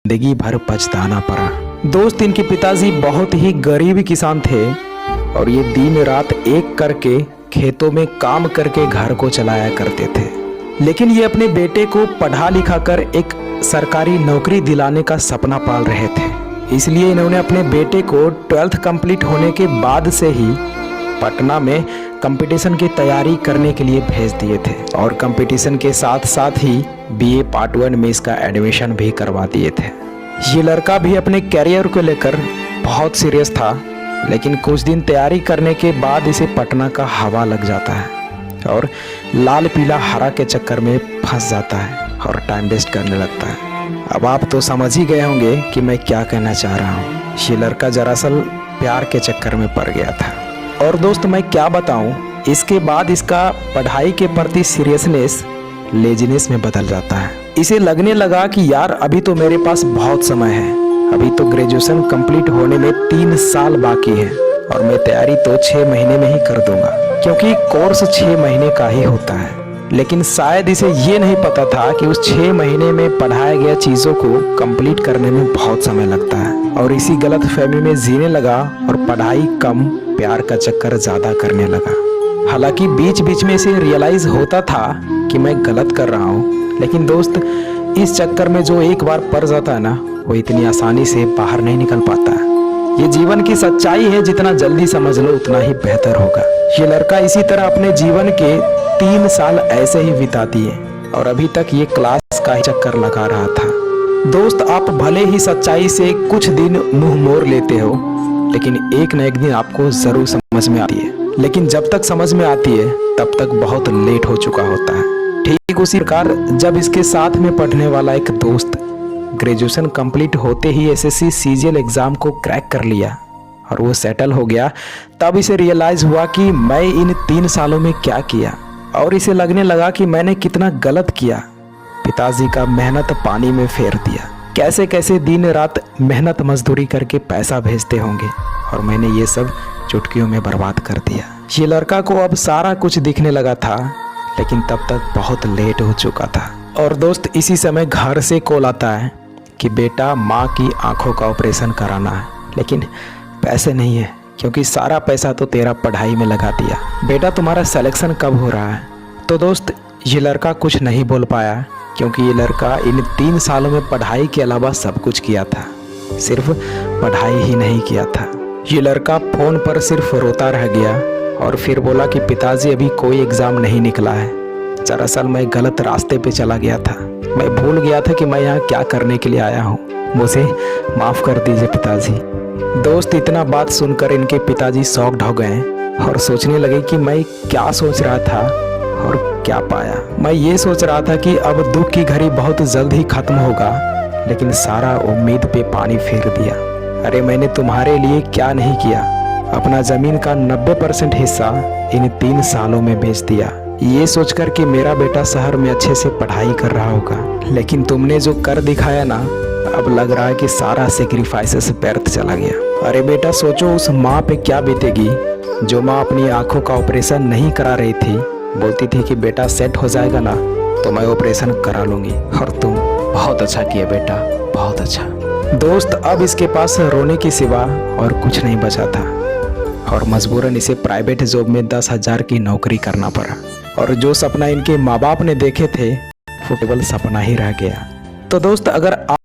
जिंदगी भर पछताना पड़ा। दोस्त, इनके पिताजी बहुत ही गरीब किसान थे और ये दिन रात एक करके खेतों में काम करके घर को चलाया करते थे। लेकिन ये अपने बेटे को पढ़ा लिखा कर एक सरकारी नौकरी दिलाने का सपना पाल रहे थे। इसलिए इन्होंने अपने बेटे को 12th कंप्लीट होने के बाद से ही पटना में कंपटीशन की तैयारी करने के लिए भेज दिए थे और कंपटीशन के साथ साथ ही BA पार्ट 1 में इसका एडमिशन भी करवा दिए थे। ये लड़का भी अपने कैरियर को लेकर बहुत सीरियस था, लेकिन कुछ दिन तैयारी करने के बाद इसे पटना का हवा लग जाता है और लाल पीला हरा के चक्कर में फंस जाता है और टाइम वेस्ट करने लगता है। अब आप तो समझ ही गए होंगे कि मैं क्या कहना चाह रहा हूँ। ये लड़का दरअसल प्यार के चक्कर में पड़ गया था। और दोस्त, मैं क्या बताऊँ, इसके बाद इसका पढ़ाई के प्रति सीरियसनेस लेजीनेस में बदल जाता है। इसे लगने लगा कि यार अभी तो मेरे पास बहुत समय है, अभी तो ग्रेजुएशन कंप्लीट होने में 3 साल बाकी है और मैं तैयारी तो 6 महीने में ही कर दूंगा, क्योंकि कोर्स 6 महीने का ही होता है। लेकिन शायद इसे ये नहीं पता था कि उस 6 महीने में पढ़ाए गए चीज़ों को कंप्लीट करने में बहुत समय लगता है और इसी गलत फहमी में जीने लगा और पढ़ाई कम, प्यार का चक्कर ज़्यादा करने लगा। हालांकि बीच बीच में इसे रियलाइज़ होता था कि मैं गलत कर रहा हूँ, लेकिन दोस्त, इस चक्कर में जो एक बार पड़ जाता है ना, वो इतनी आसानी से बाहर नहीं निकल पाता है। ये जीवन की सच्चाई है, जितना जल्दी समझ लो उतना ही बेहतर होगा। ये लड़का इसी तरह अपने जीवन के 3 साल ऐसे ही बिता दिए और अभी तक ये क्लास का ही चक्कर लगा रहा था। दोस्त, आप भले ही सच्चाई से कुछ दिन मुंह मोड़ लेते हो, लेकिन एक न एक दिन आपको जरूर समझ में आती है। लेकिन जब तक समझ में आती है तब तक बहुत लेट हो चुका होता है। ठीक उसी प्रकार जब इसके साथ में पढ़ने वाला एक दोस्त ग्रेजुएशन कंप्लीट होते ही SSC CGL एग्ज़ाम को क्रैक कर लिया और वो सेटल हो गया, तब इसे रियलाइज़ हुआ कि मैं इन 3 सालों में क्या किया और इसे लगने लगा कि मैंने कितना गलत किया। पिताजी का मेहनत पानी में फेर दिया, कैसे कैसे दिन रात मेहनत मजदूरी करके पैसा भेजते होंगे और मैंने ये सब चुटकियों में बर्बाद कर दिया। ये लड़का को अब सारा कुछ दिखने लगा था, लेकिन तब तक बहुत लेट हो चुका था। और दोस्त, इसी समय घर से कॉल आता है कि बेटा, माँ की आंखों का ऑपरेशन कराना है, लेकिन पैसे नहीं है क्योंकि सारा पैसा तो तेरा पढ़ाई में लगा दिया। बेटा, तुम्हारा सिलेक्शन कब हो रहा है? तो दोस्त, ये लड़का कुछ नहीं बोल पाया क्योंकि ये लड़का इन 3 सालों में पढ़ाई के अलावा सब कुछ किया था, सिर्फ पढ़ाई ही नहीं किया था। ये लड़का फ़ोन पर सिर्फ रोता रह गया और फिर बोला कि पिताजी, अभी कोई एग्ज़ाम नहीं निकला है। दरअसल मैं गलत रास्ते पे चला गया था, मैं भूल गया था कि मैं यहाँ क्या करने के लिए आया हूँ, मुझे माफ़ कर दीजिए पिताजी। दोस्त, इतना बात सुनकर इनके पिताजी शॉक्ड हो गए और सोचने लगे कि मैं क्या सोच रहा था और क्या पाया। मैं ये सोच रहा था कि अब दुख की घड़ी बहुत जल्द ही खत्म होगा, लेकिन सारा उम्मीद पे पानी फेर दिया। अरे मैंने तुम्हारे लिए क्या नहीं किया, अपना ज़मीन का 90% हिस्सा इन 3 सालों में बेच दिया, ये सोचकर कि मेरा बेटा शहर में अच्छे से पढ़ाई कर रहा होगा। लेकिन तुमने जो कर दिखाया ना, अब लग रहा है कि सारा सेक्रीफाइसेस व्यर्थ चला गया। अरे बेटा, सोचो उस माँ पे क्या बीतेगी जो माँ अपनी आंखों का ऑपरेशन नहीं करा रही थी, बोलती थी कि बेटा सेट हो जाएगा ना तो मैं ऑपरेशन करा लूँगी, और तुम बहुत अच्छा किया बेटा, बहुत अच्छा। दोस्त, अब इसके पास रोने के सिवा और कुछ नहीं बचा था और मजबूरन इसे प्राइवेट जॉब में 10,000 की नौकरी करना पड़ा और जो सपना इनके माँ बाप ने देखे थे वो केवल सपना ही रह गया। तो दोस्त, अगर